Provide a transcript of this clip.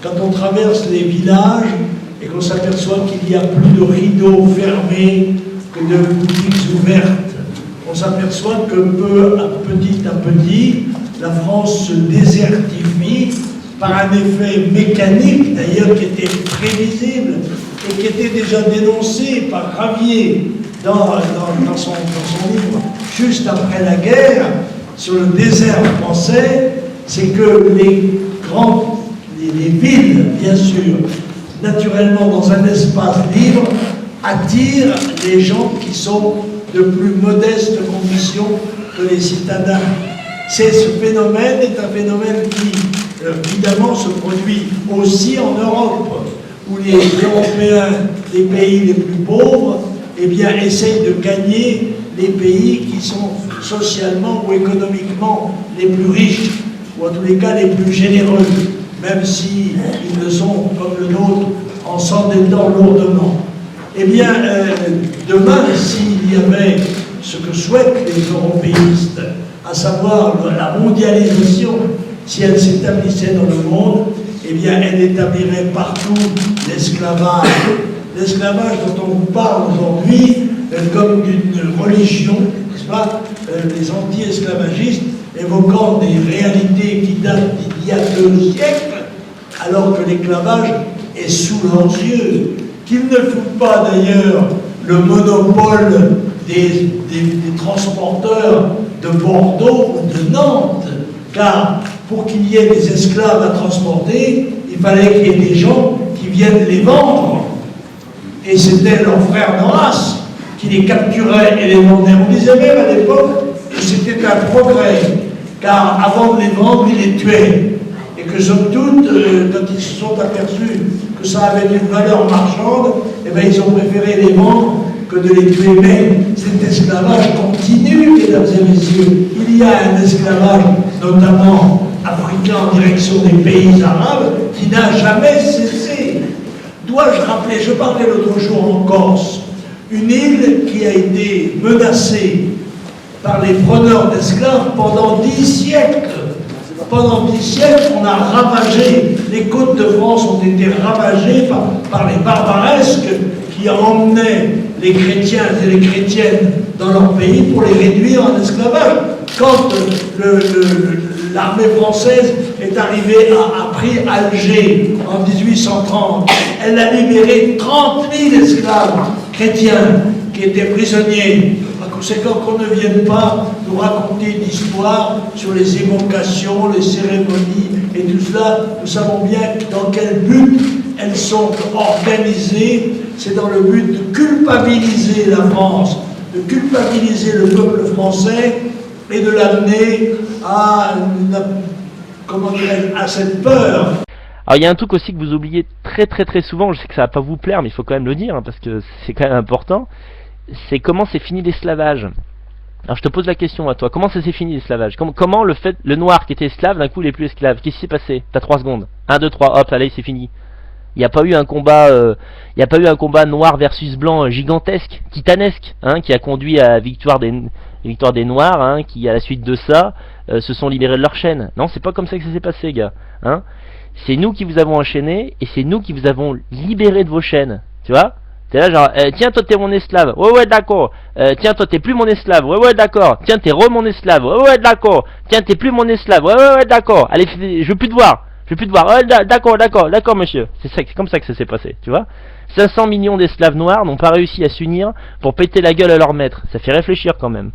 quand on traverse les villages et qu'on s'aperçoit qu'il y a plus de rideaux fermés que de boutiques ouvertes, on s'aperçoit que petit à petit, la France se désertifie par un effet mécanique, d'ailleurs, qui était prévisible et qui était déjà dénoncé par Ravier dans son livre juste après la guerre sur le désert français. C'est que les villes, bien sûr, naturellement dans un espace libre, attirent les gens qui sont de plus modestes conditions que les citadins. Ce phénomène est un phénomène qui, évidemment, se produit aussi en Europe, où les Européens, les pays les plus pauvres, eh bien, essayent de gagner les pays qui sont socialement ou économiquement les plus riches, ou en tous les cas les plus généreux, même s'ils le sont, comme le nôtre, en s'endettant lourdement. Eh bien, demain, s'il y avait ce que souhaitent les européistes, à savoir la mondialisation, si elle s'établissait dans le monde, eh bien, elle établirait partout l'esclavage. L'esclavage dont on vous parle aujourd'hui comme d'une religion, n'est-ce pas, les anti-esclavagistes évoquant des réalités qui datent d'il y a 2 siècles, alors que l'esclavage est sous leurs yeux, qu'ils ne foutent pas d'ailleurs le monopole des transporteurs de Bordeaux ou de Nantes, car pour qu'il y ait des esclaves à transporter, il fallait qu'il y ait des gens qui viennent les vendre. Et c'était leurs frères de race qui les capturaient et les vendaient. On disait même à l'époque que c'était un progrès, car avant de les vendre, ils les tuaient. Et que somme toute, quand ils se sont aperçus que ça avait une valeur marchande, eh bien, ils ont préféré les vendre que de les tuer. Mais cet esclavage continue, mesdames et messieurs. Il y a un esclavage, notamment africain, en direction des pays arabes, qui n'a jamais cessé. Dois-je rappeler, je parlais l'autre jour en Corse, une île qui a été menacée par les preneurs d'esclaves pendant 10 siècles. Pendant 10 siècles, on a ravagé, les côtes de France ont été ravagées par les barbaresques qui emmenaient les chrétiens et les chrétiennes dans leur pays pour les réduire en esclavage. Quand l'armée française est arrivée a pris Alger en 1830, elle a libéré 30 000 esclaves chrétiens qui étaient prisonniers. Par conséquent, qu'on ne vienne pas nous raconter d'histoires sur les évocations, les cérémonies et tout cela. Nous savons bien dans quel but elles sont organisées. C'est dans le but de culpabiliser la France, de culpabiliser le peuple français et de l'amener à, à cette peur. Alors il y a un truc aussi que vous oubliez très souvent, je sais que ça va pas vous plaire, mais il faut quand même le dire, hein, parce que c'est quand même important, c'est comment c'est fini l'esclavage. Alors je te pose la question à toi, comment ça s'est fini l'esclavage? Comment le noir qui était esclave, d'un coup il est plus esclave? Qu'est-ce qui s'est passé? T'as 3 secondes. 1, 2, 3, hop, allez, c'est fini. Il n'y a pas eu un combat, noir versus blanc gigantesque, titanesque, hein, qui a conduit à la victoire des Noirs, hein, qui à la suite de ça se sont libérés de leur chaîne. Non, c'est pas comme ça que ça s'est passé, gars. Hein. C'est nous qui vous avons enchaîné et c'est nous qui vous avons libéré de vos chaînes. Tu vois? T'es là genre, tiens toi t'es mon esclave. Ouais d'accord. Tiens toi t'es plus mon esclave. Ouais d'accord. Tiens t'es mon esclave. Ouais d'accord. Tiens t'es plus mon esclave. Ouais d'accord. Allez, je veux plus te voir. Je veux plus te voir. D'accord monsieur. C'est comme ça que ça s'est passé, tu vois. 500 millions d'esclaves noirs n'ont pas réussi à s'unir pour péter la gueule à leur maître. Ça fait réfléchir quand même.